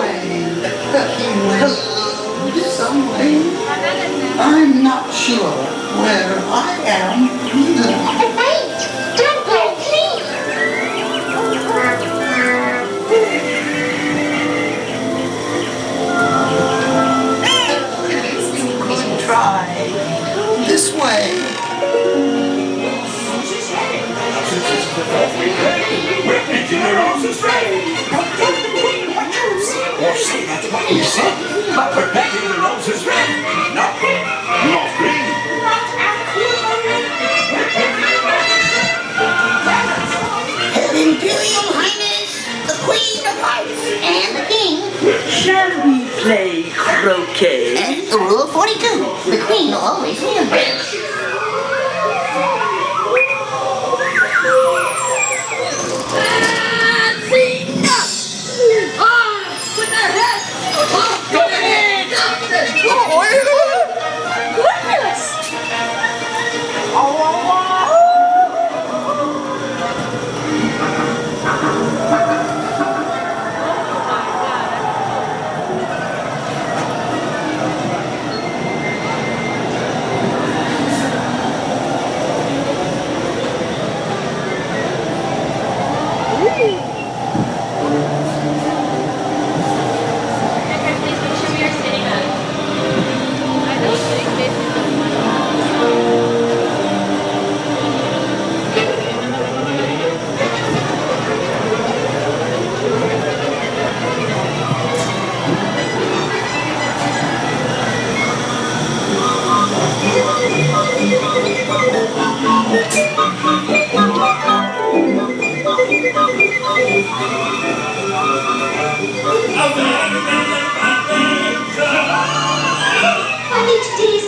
way. Hello, some way. I'm not sure where I am either. Wait, don't go, please. Good try. This way. We're painting the roses red. Or say that's what you said. But we're painting the roses red. Not green. Her Imperial Highness, the Queen of Hearts, and the King. Shall we play croquet? Rule 42. The Queen always wins. I need to